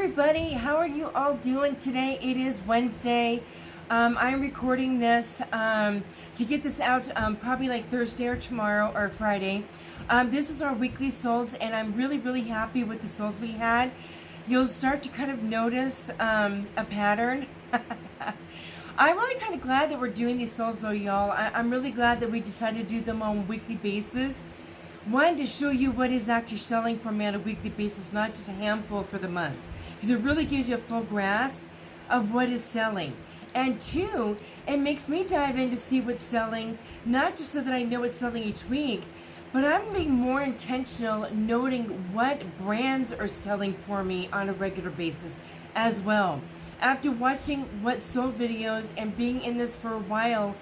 everybody, how are you all doing today? It is Wednesday. I'm recording this to get this out probably like Thursday or tomorrow or Friday. This is our weekly solds, and I'm really happy with the solds we had. You'll start to kind of notice a pattern. I'm really kind of glad that we're doing these solds though, y'all. I'm really glad that we decided to do them on a weekly basis. One, to show you what is actually selling for me on a weekly basis, not just a handful for the month, because it really gives you a full grasp of what is selling. And two, it makes me dive in to see what's selling, not just so that I know what's selling each week, but I'm being more intentional, noting what brands are selling for me on a regular basis as well. After watching what sold videos and being in this for a while,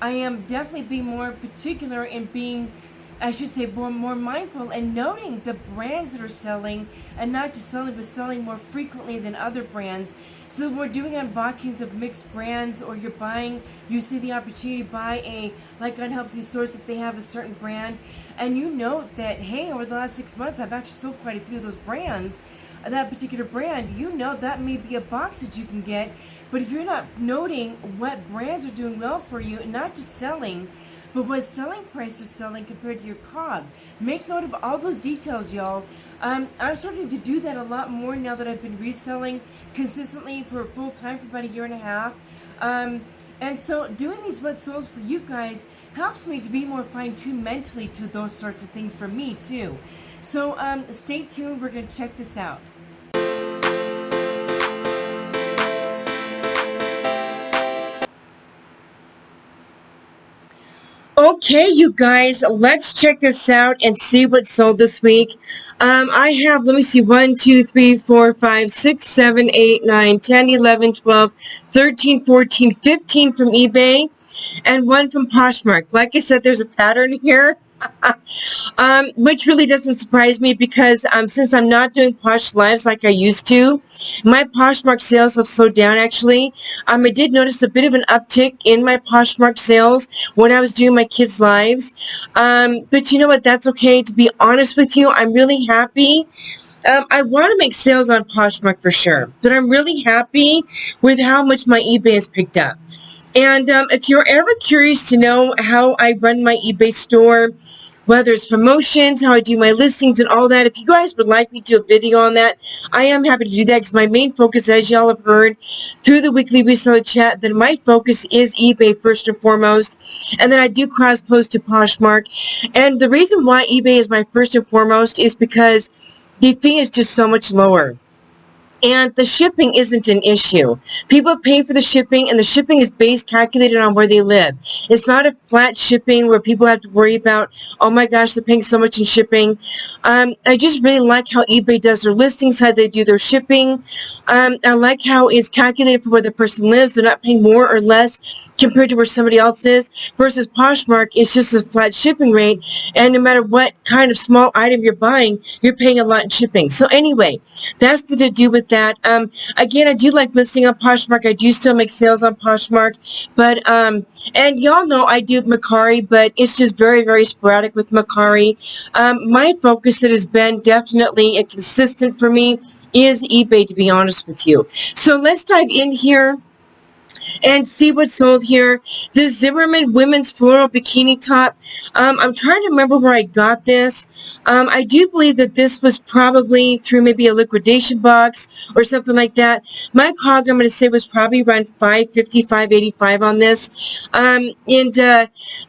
I am definitely being more particular and being, I should say, more mindful and noting the brands that are selling, and not just selling, but selling more frequently than other brands. So we're doing unboxings of mixed brands, or you're buying, you see the opportunity to buy a, like on Helpsy source if they have a certain brand, and you note that, hey, over the last 6 months, I've actually sold quite a few of those brands, that particular brand. You know that may be a box that you can get, but if you're not noting what brands are doing well for you, and not just selling, but what selling price is selling compared to your COG. Make note of all those details, y'all. I'm starting to do that a lot more now that I've been reselling consistently for full time for about a year and a half. And so doing these what solds for you guys helps me to be more fine-tuned mentally to those sorts of things for me too. So stay tuned, we're going to check this out. Okay, you guys, let's check this out and see what sold this week. I have, let me see, 1, 2, 3, 4, 5, 6, 7, 8, 9, 10, 11, 12, 13, 14, 15 from eBay, and 1 from Poshmark. Like I said, there's a pattern here. Which really doesn't surprise me, because since I'm not doing Posh Lives like I used to, my Poshmark sales have slowed down actually. I did notice a bit of an uptick in my Poshmark sales when I was doing my kids' lives. But you know what, that's okay. To be honest with you, I'm really happy. I want to make sales on Poshmark for sure, but I'm really happy with how much my eBay has picked up. And if you're ever curious to know how I run my eBay store, whether it's promotions, how I do my listings and all that, if you guys would like me to do a video on that, I am happy to do that, because my main focus, as y'all have heard through the weekly reseller chat, that my focus is eBay first and foremost, and then I do cross post to Poshmark. And the reason why eBay is my first and foremost is because the fee is just so much lower. And the shipping isn't an issue. People pay for the shipping, and the shipping is based, calculated on where they live. It's not a flat shipping where people have to worry about, oh my gosh, they're paying so much in shipping. I just really like how eBay does their listings, how they do their shipping. I like how it's calculated for where the person lives. They're not paying more or less compared to where somebody else is. Versus Poshmark, it's just a flat shipping rate, and no matter what kind of small item you're buying, you're paying a lot in shipping. So anyway, that's to do with that. Again, I do like listing on Poshmark. I do still make sales on Poshmark, but and y'all know I do Mercari, but it's just very sporadic with Mercari. My focus that has been definitely and consistent for me is eBay, to be honest with you. So let's dive in here and see what's sold here. This Zimmerman women's floral bikini top. I'm trying to remember where I got this. I do believe that this was probably through maybe a liquidation box or something like that. My COG, I'm going to say, was probably around $550, $585 on this.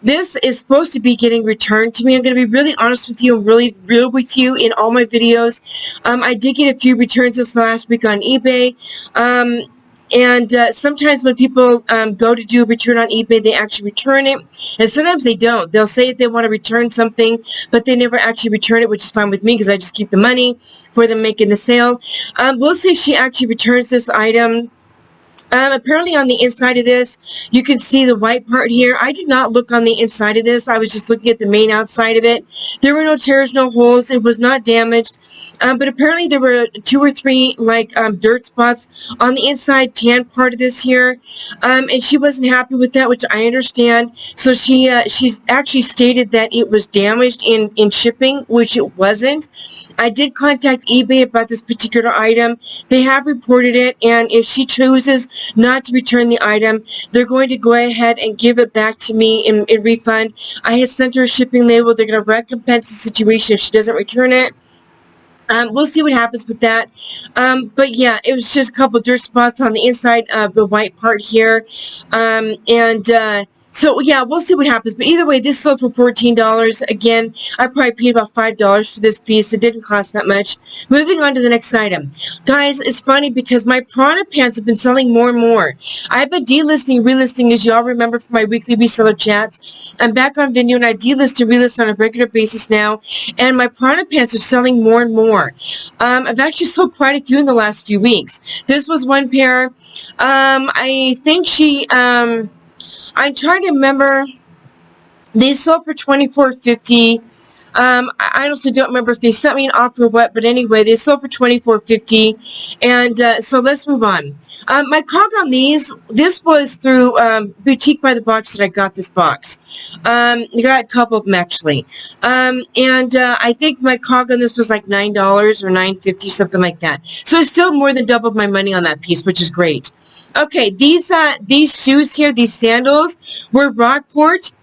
This is supposed to be getting returned to me. I'm going to be really honest with you and really real with you in all my videos. I did get a few returns this last week on eBay. And sometimes when people go to do a return on eBay, they actually return it. And sometimes they don't. They'll say that they want to return something, but they never actually return it, which is fine with me, because I just keep the money for them making the sale. We'll see if she actually returns this item. Apparently on the inside of this, you can see the white part here. I did not look on the inside of this. I was just looking at the main outside of it. There were no tears, no holes. It was not damaged. But apparently there were 2 or 3 like dirt spots on the inside tan part of this here. And she wasn't happy with that, which I understand. So she's actually stated that it was damaged in shipping, which it wasn't. I did contact eBay about this particular item. They have reported it, and if she chooses not to return the item, they're going to go ahead and give it back to me in refund. I had sent her a shipping label. They're going to recompense the situation if she doesn't return it. We'll see what happens with that. But yeah, it was just a couple dirt spots on the inside of the white part here. So yeah, we'll see what happens. But either way, this sold for $14. Again, I probably paid about $5 for this piece. It didn't cost that much. Moving on to the next item. Guys, it's funny because my PrAna pants have been selling more and more. I've been delisting, relisting, as you all remember from my weekly reseller chats. I'm back on video and I delist and relist on a regular basis now. And my PrAna pants are selling more and more. I've actually sold quite a few in the last few weeks. This was one pair. I think I'm trying to remember. They sold for $24.50. I honestly don't remember if they sent me an offer or what, but anyway, they sold for $24.50. And so let's move on. My cog on these, this was through Boutique by the Box that I got this box. I got a couple of them actually. I think my cog on this was like $9 or $9.50, something like that. So it's still more than doubled my money on that piece, which is great. Okay, these shoes here, these sandals, were Rockport.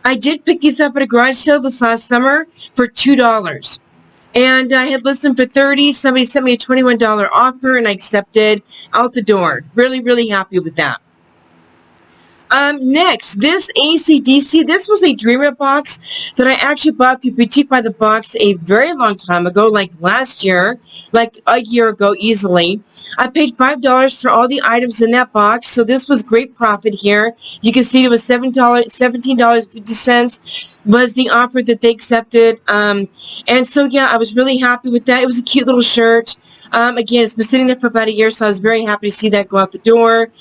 I did pick these up at a garage sale this last summer for $2. And I had listed them for $30. Somebody sent me a $21 offer, and I accepted out the door. Really, really happy with that. Next, this AC/DC, this was a Dreamer box that I actually bought through Boutique by the Box a very long time ago, like last year, like a year ago easily. I paid $5 for all the items in that box, so this was great profit here. You can see it was $17.50 was the offer that they accepted. And so, yeah, I was really happy with that. It was a cute little shirt. Again, it's been sitting there for about a year, so I was very happy to see that go out the door.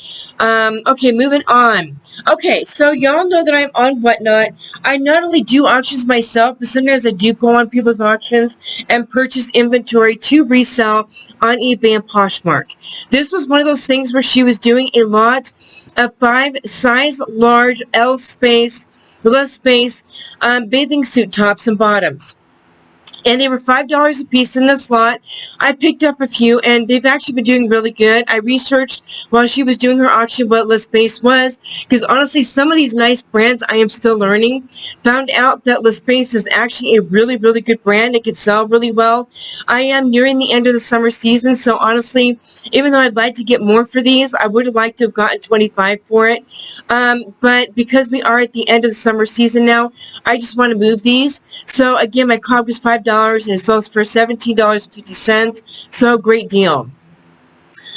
Okay, moving on. Okay, so y'all know that I'm on Whatnot. I not only do auctions myself, but sometimes I do go on people's auctions and purchase inventory to resell on eBay and Poshmark. This was one of those things where she was doing a lot of 5 size large L space, less space, bathing suit tops and bottoms. And they were $5 a piece in the slot. I picked up a few, and they've actually been doing really good. I researched while she was doing her auction what less space was, because honestly, some of these nice brands I am still learning. Found out that less space is actually a really, really good brand. It can sell really well. I am nearing the end of the summer season, so honestly, even though I'd like to get more for these, I would have liked to have gotten $25 for it. But because we are at the end of the summer season now, I just want to move these. So again, my cog was $5. And it sells for $17.50. So great deal.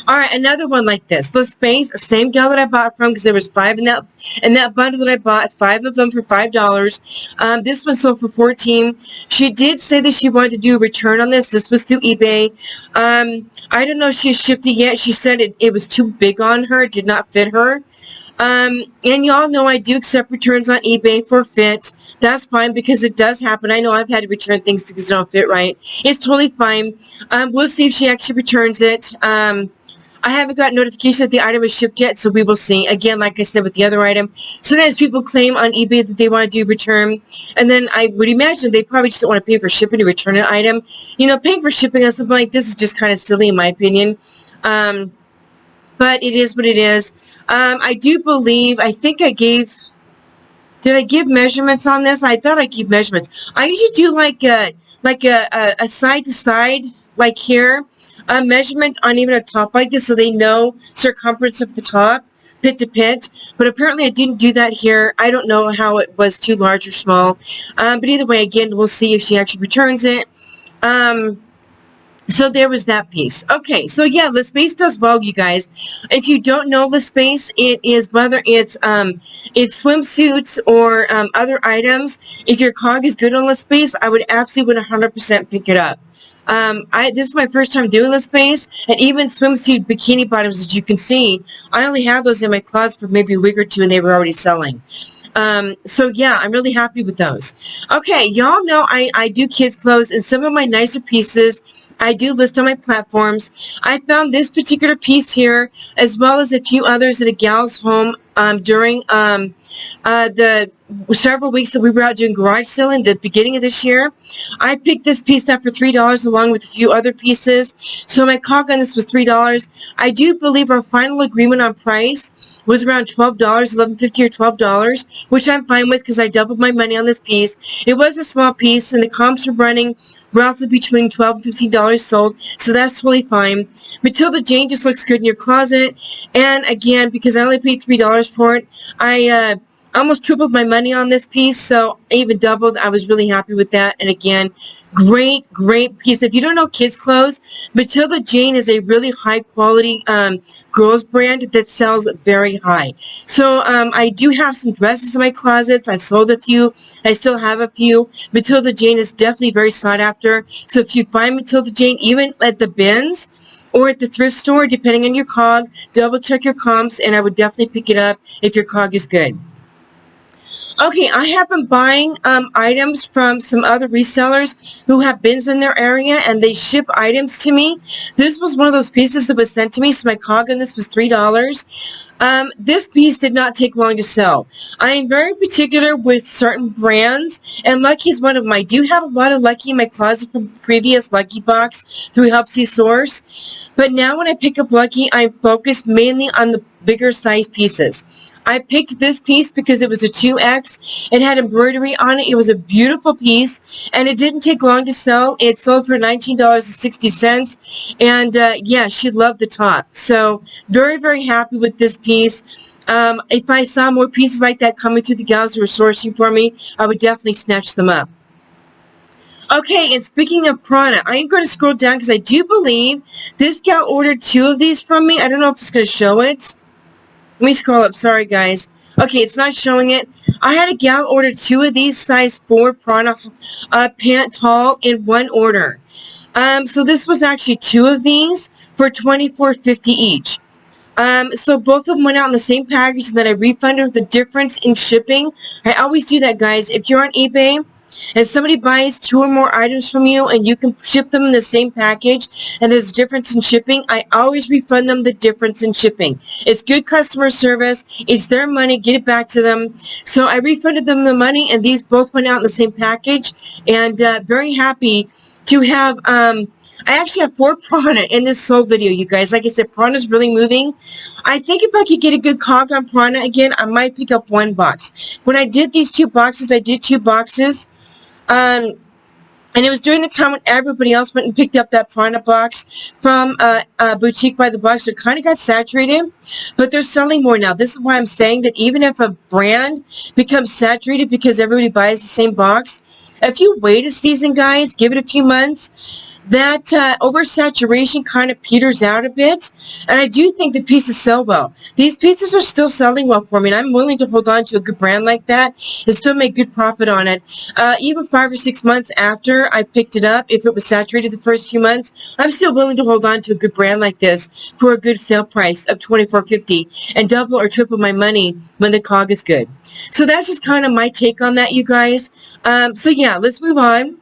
Alright, another one like this. The space, same gal that I bought from, because there was 5 in that bundle that I bought, 5 of them for $5. This one sold for $14. She did say that she wanted to do a return on this. This was through eBay. I don't know if she shipped it yet. She said it was too big on her. It did not fit her. And y'all know I do accept returns on eBay for fit. That's fine because it does happen. I know I've had to return things because they don't fit right. It's totally fine. We'll see if she actually returns it. I haven't got notification that the item is shipped yet, so we will see. Again, like I said with the other item, sometimes people claim on eBay that they want to do return, and then I would imagine they probably just don't want to pay for shipping to return an item. You know, paying for shipping on something like this is just kind of silly in my opinion. But it is what it is. I do believe, I think I gave, did I give measurements on this? I thought I gave measurements. I usually do like a side to side, like here, a measurement on even a top like this so they know circumference of the top, pit to pit. But apparently I didn't do that here. I don't know how it was too large or small. But either way, again, we'll see if she actually returns it. So there was that piece. Okay, so yeah, the space does well, you guys. If you don't know the space, it is whether it's swimsuits or other items. If your cog is good on the space, I would absolutely 100% pick it up. This is my first time doing this space, and even swimsuit bikini bottoms, as you can see, I only have those in my closet for maybe a week or two, and they were already selling. So yeah, I'm really happy with those. Okay, y'all know I do kids clothes, and some of my nicer pieces I do list on my platforms. I found this particular piece here, as well as a few others at a gal's home during the several weeks that we were out doing garage selling at the beginning of this year. I picked this piece up for $3 along with a few other pieces. So my COG on this was $3. I do believe our final agreement on price was around $12, $11.50 or $12, which I'm fine with because I doubled my money on this piece. It was a small piece, and the comps are running roughly between $12 and $15 sold, so that's totally fine. Matilda Jane just looks good in your closet, and again, because I only paid $3 for it, I almost tripled my money on this piece, so I even doubled. I was really happy with that, and again, great piece. If you don't know kids clothes, Matilda Jane is a really high quality girls brand that sells very high. So I do have some dresses in my closets. I've sold a few. I still have a few. Matilda Jane is definitely very sought after. So if you find Matilda Jane, even at the bins or at the thrift store, depending on your COG, double check your comps, and I would definitely pick it up if your COG is good. Okay, I have been buying items from some other resellers who have bins in their area, and they ship items to me. This was one of those pieces that was sent to me, so my COG on this was $3. This piece did not take long to sell. I am very particular with certain brands, and Lucky is one of them. I do have a lot of Lucky in my closet from previous Lucky box through Helpsy source, but now when I pick up Lucky, I'm focused mainly on the bigger size pieces. I picked this piece because it was a 2X. It had embroidery on it. It was a beautiful piece, and it didn't take long to sell. It sold for $19.60, and yeah, she loved the top. So very happy with this piece. If I saw more pieces like that coming through the gals who were sourcing for me, I would definitely snatch them up. Okay, and speaking of PrAna, I am going to scroll down because I do believe this gal ordered 2 of these from me. I don't know if it's going to show it. Let me scroll up. Sorry, guys. Okay, it's not showing it. I had a gal order 2 of these size 4 PrAna pant tall in one order. So this was actually 2 of these for $24.50 each. So both of them went out in the same package, and then I refunded the difference in shipping. I always do that, guys. If you're on eBay and somebody buys 2 or more items from you and you can ship them in the same package and there's a difference in shipping, I always refund them the difference in shipping. It's good customer service. It's their money. Get it back to them. So I refunded them the money, and these both went out in the same package, and very happy to have I actually have 4 PrAna in this sold video, you guys. Like I said, PrAna is really moving. I think if I could get a good COG on PrAna again, I might pick up 1 box. When I did these 2 boxes, I did 2 boxes. And it was during the time when everybody else went and picked up that PrAna box from Boutique by the Box. So it kind of got saturated, but they're selling more now. This is why I'm saying that even if a brand becomes saturated because everybody buys the same box, if you wait a season, guys, give it a few months, that oversaturation kind of peters out a bit, and I do think the pieces sell well. These pieces are still selling well for me, and I'm willing to hold on to a good brand like that and still make good profit on it. Even 5 or 6 months after I picked it up, if it was saturated the first few months, I'm still willing to hold on to a good brand like this for a good sale price of $24.50 and double or triple my money when the COG is good. So that's just kind of my take on that, you guys. So yeah, let's move on.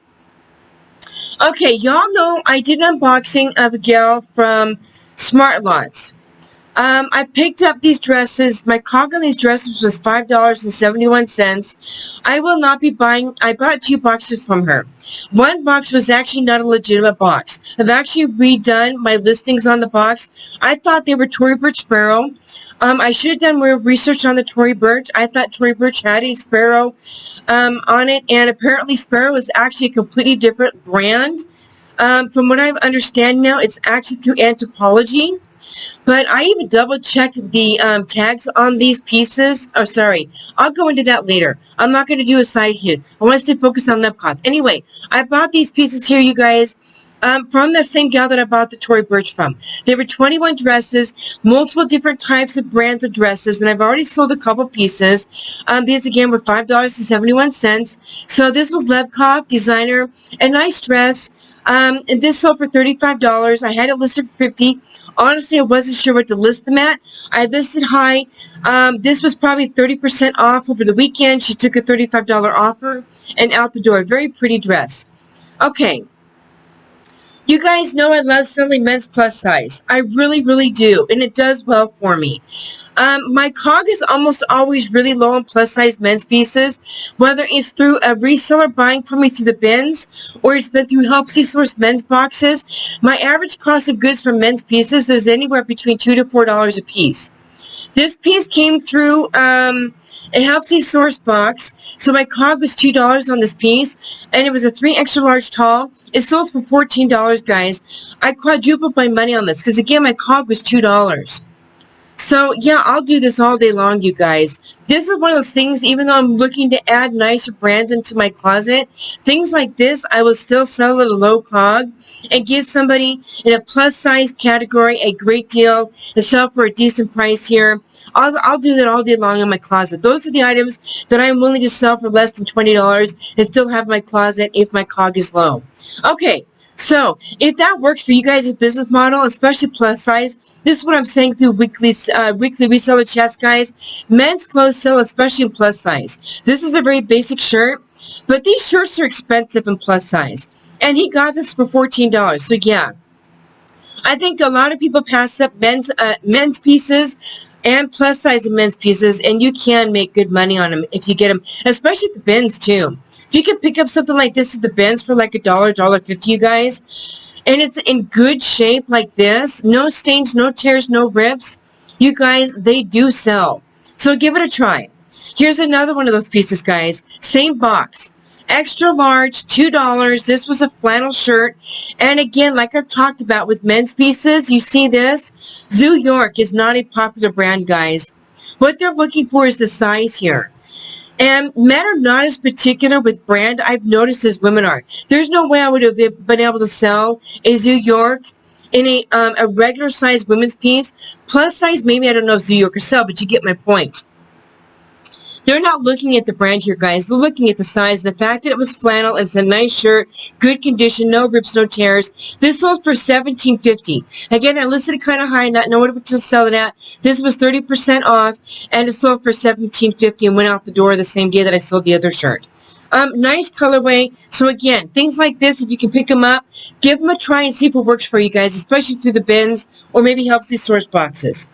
Okay, y'all know I did an unboxing of a gal from Smart Lots. I picked up these dresses. My COG on these dresses was $5.71. I will not be buying. I bought 2 boxes from her. 1 box was actually not a legitimate box. I've actually redone my listings on the box. I thought they were Tory Burch Sparrow. I should have done more research on the Tory Burch. I thought Tory Burch had a Sparrow on it, and apparently Sparrow is actually a completely different brand. From what I understand now, it's actually through Anthropology. But I even double-checked the tags on these pieces. Oh, sorry. I'll go into that later. I'm not going to do a side here. I want to stay focused on Lepcot. Anyway, I bought these pieces here, you guys, from the same gal that I bought the Tory Burch from. There were 21 dresses, multiple different types of brands of dresses, and I've already sold a couple pieces. These, again, were $5.71. So this was Lepcot, designer, a nice dress. And this sold for $35. I had it listed for $50. Honestly, I wasn't sure what to list them at. I listed high. This was probably 30% off over the weekend. She took a $35 offer and out the door. Very pretty dress. Okay. You guys know I love selling men's plus size. I really, really do. And it does well for me. My COG is almost always really low on plus size men's pieces, whether it's through a reseller buying for me through the bins or it's been through Helpsy source men's boxes. My average cost of goods for men's pieces is anywhere between $2 to $4 a piece. This piece came through a Helpsy source box, so my COG was $2 on this piece, and it was a 3 extra large tall. It sold for $14, guys. I quadrupled my money on this because, again, my COG was $2. So, yeah, I'll do this all day long, you guys. This is one of those things, even though I'm looking to add nicer brands into my closet, things like this, I will still sell at a low COG and give somebody in a plus-size category a great deal and sell for a decent price here. I'll do that all day long in my closet. Those are the items that I'm willing to sell for less than $20 and still have my closet if my COG is low. Okay. So, if that works for you guys' business model, especially plus size, this is what I'm saying through weekly reseller chats, guys. Men's clothes sell, especially in plus size. This is a very basic shirt, but these shirts are expensive in plus size. And he got this for $14. So, yeah. I think a lot of people pass up men's pieces and plus size men's pieces, and you can make good money on them if you get them, especially at the bins, too. If you can pick up something like this at the bins for like $1, $1.50, you guys, and it's in good shape like this, no stains, no tears, no rips, you guys, they do sell. So give it a try. Here's another one of those pieces, guys. Same box. Extra large, $2. This was a flannel shirt. And again, like I've talked about with men's pieces, you see this? Zoo York is not a popular brand, guys. What they're looking for is the size here. And men are not as particular with brand, I've noticed, as women are. There's no way I would have been able to sell a Zoo York in a regular size women's piece. Plus size, maybe I don't know if Zoo York will sell, but you get my point. They're not looking at the brand here, guys. They're looking at the size. The fact that it was flannel, it's a nice shirt, good condition, no rips, no tears. This sold for $17.50. Again, I listed it kind of high, not knowing what to sell it at. This was 30% off, and it sold for $17.50 and went out the door the same day that I sold the other shirt. Nice colorway. So again, things like this, if you can pick them up, give them a try and see if it works for you guys, especially through the bins or maybe helps these source boxes.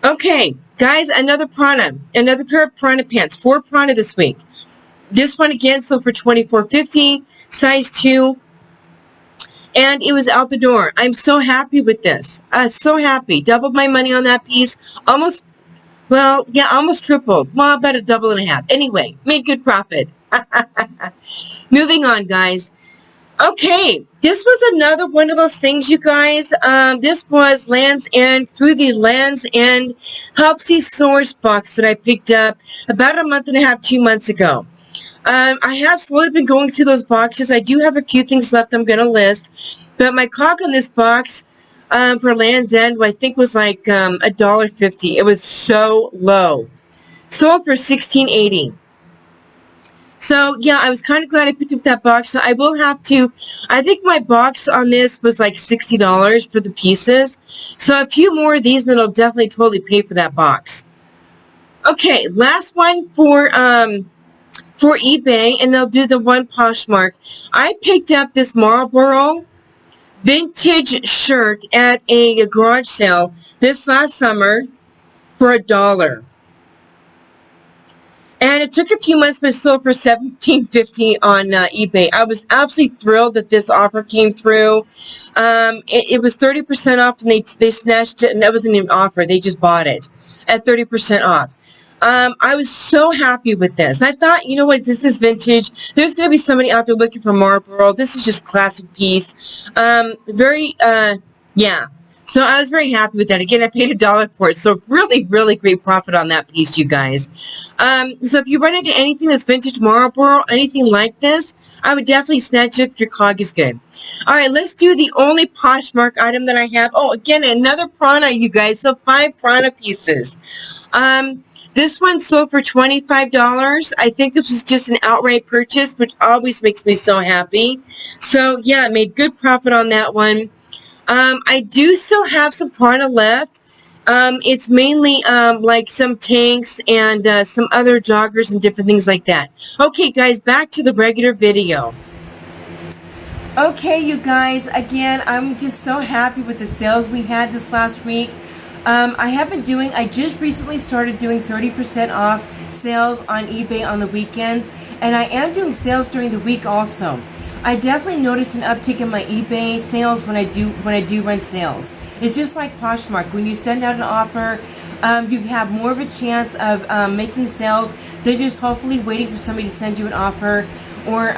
Okay, guys, another PrAna, another pair of PrAna pants, 4 PrAna this week. This one again sold for $24.50, size 2, and it was out the door. I'm so happy with this. So happy. Doubled my money on that piece. Almost tripled. Well, about a double and a half. Anyway, made good profit. Moving on, guys. Okay, this was another one of those things, you guys. This was Land's End, through the Land's End Helpsy source box that I picked up about a month and a half, 2 months ago. I have slowly been going through those boxes. I do have a few things left I'm going to list, but my COG on this box for Land's End, I think, was like $1.50. It was so low. Sold for $16.80. So, yeah, I was kind of glad I picked up that box. So I will have to, I think my box on this was like $60 for the pieces. So a few more of these, then I'll definitely totally pay for that box. Okay, last one for eBay, and they'll do the one Poshmark. I picked up this Marlboro vintage shirt at a garage sale this last summer for $1. And it took a few months, but it sold for $17.50 on eBay. I was absolutely thrilled that this offer came through. It was 30% off, and they snatched it, and that wasn't even an offer. They just bought it at 30% off. I was so happy with this. I thought, you know what, this is vintage. There's going to be somebody out there looking for Marlboro. This is just classic piece. Yeah. So I was very happy with that. Again, I paid $1 for it. So really, really great profit on that piece, you guys. So if you run into anything that's vintage Marlboro, anything like this, I would definitely snatch it if your COG is good. All right, let's do the only Poshmark item that I have. Oh, again, another PrAna, you guys. So 5 PrAna pieces. This one sold for $25. I think this was just an outright purchase, which always makes me so happy. So yeah, I made good profit on that one. I do still have some PrAna left. It's mainly like some tanks and some other joggers and different things like that. Okay, guys, back to the regular video. Okay, you guys, again, I'm just so happy with the sales we had this last week. I just recently started doing 30% off sales on eBay on the weekends, and I am doing sales during the week also. I definitely noticed an uptick in my eBay sales when I do run sales. It's just like Poshmark. When you send out an offer, you have more of a chance of making sales than just hopefully waiting for somebody to send you an offer, or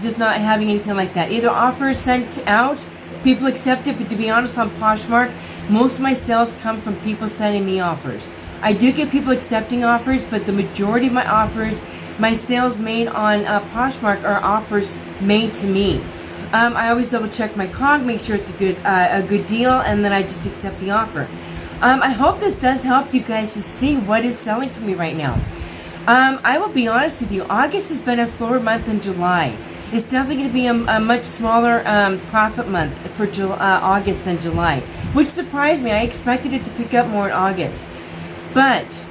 just not having anything like that. Either offer is sent out, people accept it, but to be honest, on Poshmark, most of my sales come from people sending me offers. I do get people accepting offers, but the majority of my offers, my sales made on Poshmark, are offers made to me. I always double check my COG, make sure it's a good deal, and then I just accept the offer. I hope this does help you guys to see what is selling for me right now. I will be honest with you, August has been a slower month than July. It's definitely going to be a much smaller profit month for August than July, which surprised me. I expected it to pick up more in August, but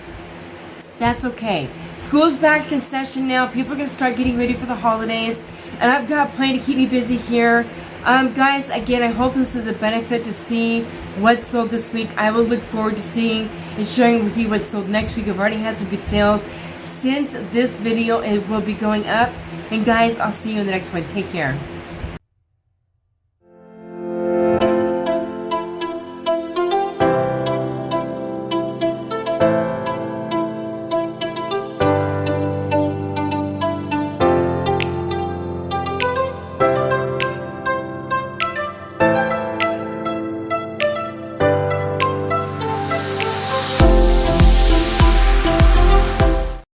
that's okay. School's back in session now. People are going to start getting ready for the holidays, and I've got plenty to keep me busy here. Guys, again, I hope this is a benefit to see what sold this week. I will look forward to seeing and sharing with you what sold next week. I've already had some good sales since this video. It will be going up. And guys, I'll see you in the next one. Take care.